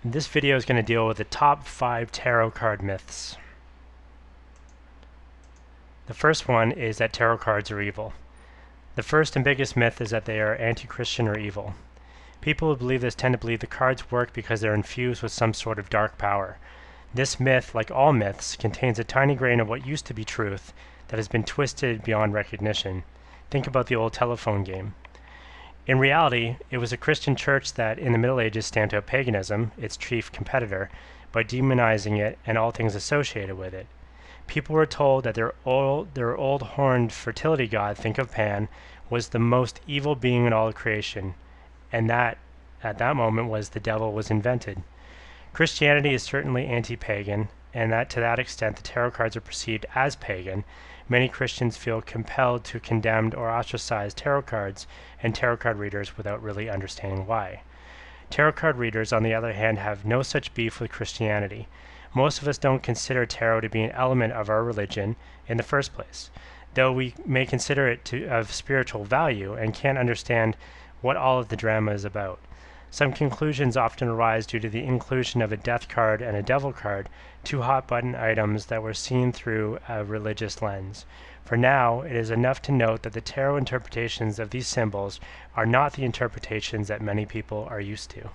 This video is going to deal with the top 5 tarot card myths. The first one is that tarot cards are evil. The first and biggest myth is that they are anti-Christian or evil. People who believe this tend to believe the cards work because they're infused with some sort of dark power. This myth, like all myths, contains a tiny grain of what used to be truth that has been twisted beyond recognition. Think about the old telephone game. In reality, it was a Christian church that, in the Middle Ages, stamped out paganism, its chief competitor, by demonizing it and all things associated with it. People were told that their old horned fertility god, think of Pan, was the most evil being in all of creation, and that, at that moment, the devil was invented. Christianity is certainly anti-pagan, and that to that extent the tarot cards are perceived as pagan. Many Christians feel compelled to condemn or ostracize tarot cards and tarot card readers without really understanding why. Tarot card readers, on the other hand, have no such beef with Christianity. Most of us don't consider tarot to be an element of our religion in the first place, though we may consider it of spiritual value and can't understand what all of the drama is about. Some conclusions often arise due to the inclusion of a death card and a devil card, two hot-button items that were seen through a religious lens. For now, it is enough to note that the tarot interpretations of these symbols are not the interpretations that many people are used to.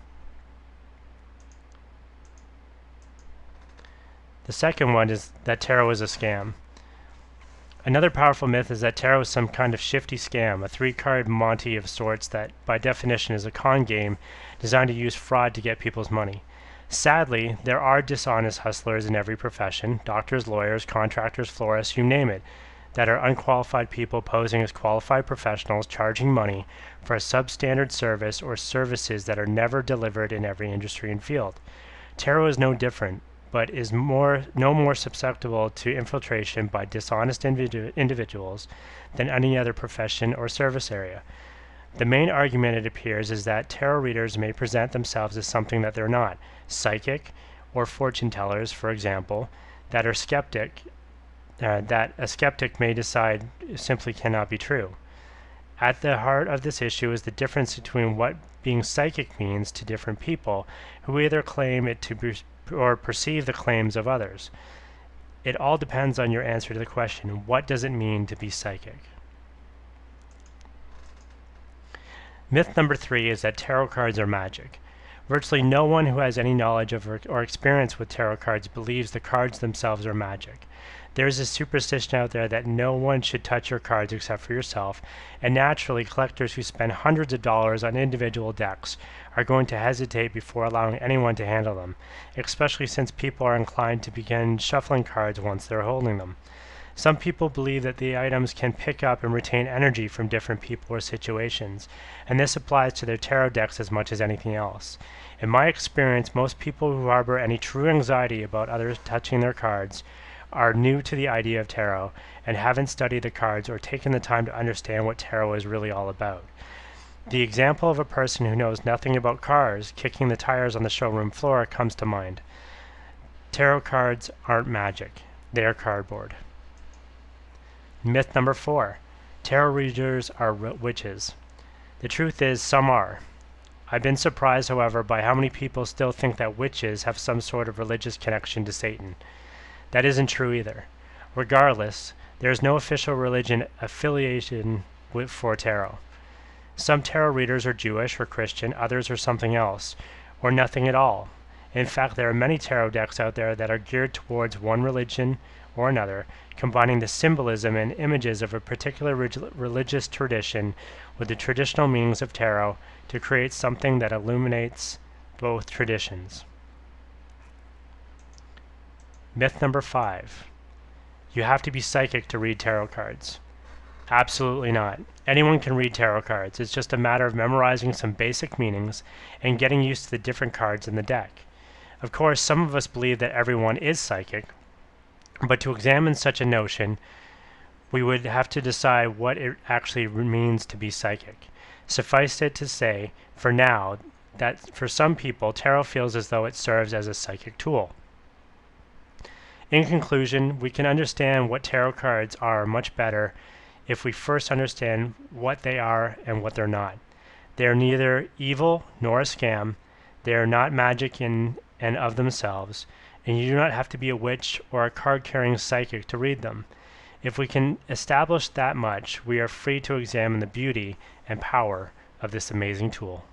The second one is that tarot is a scam. Another powerful myth is that tarot is some kind of shifty scam, a three-card Monty of sorts that, by definition, is a con game designed to use fraud to get people's money. Sadly, there are dishonest hustlers in every profession, doctors, lawyers, contractors, florists, you name it, that are unqualified people posing as qualified professionals charging money for a substandard service or services that are never delivered in every industry and field. Tarot is no different, but is no more susceptible to infiltration by dishonest individuals than any other profession or service area. The main argument, it appears, is that tarot readers may present themselves as something that they're not, psychic or fortune tellers, for example, that a skeptic may decide simply cannot be true. At the heart of this issue is the difference between what being psychic means to different people who either claim it to be or perceive the claims of others. It all depends on your answer to the question, what does it mean to be psychic? Myth number 3 is that tarot cards are magic. Virtually no one who has any knowledge of or experience with tarot cards believes the cards themselves are magic. There is a superstition out there that no one should touch your cards except for yourself, and naturally collectors who spend hundreds of dollars on individual decks are going to hesitate before allowing anyone to handle them, especially since people are inclined to begin shuffling cards once they're holding them. Some people believe that the items can pick up and retain energy from different people or situations, and this applies to their tarot decks as much as anything else. In my experience, most people who harbor any true anxiety about others touching their cards are new to the idea of tarot and haven't studied the cards or taken the time to understand what tarot is really all about. The example of a person who knows nothing about cars kicking the tires on the showroom floor comes to mind. Tarot cards aren't magic. They are cardboard. Myth number 4. Tarot readers are witches. The truth is, some are. I've been surprised, however, by how many people still think that witches have some sort of religious connection to Satan. That isn't true either. Regardless, there is no official religion affiliation for tarot. Some tarot readers are Jewish or Christian, others are something else, or nothing at all. In fact, there are many tarot decks out there that are geared towards one religion or another, combining the symbolism and images of a particular religious tradition with the traditional meanings of tarot to create something that illuminates both traditions. Myth number 5. You have to be psychic to read tarot cards. Absolutely not. Anyone can read tarot cards. It's just a matter of memorizing some basic meanings and getting used to the different cards in the deck. Of course, some of us believe that everyone is psychic, but to examine such a notion, we would have to decide what it actually means to be psychic. Suffice it to say, for now, that for some people, tarot feels as though it serves as a psychic tool. In conclusion, we can understand what tarot cards are much better if we first understand what they are and what they're not. They are neither evil nor a scam. They are not magic in and of themselves, and you do not have to be a witch or a card-carrying psychic to read them. If we can establish that much, we are free to examine the beauty and power of this amazing tool.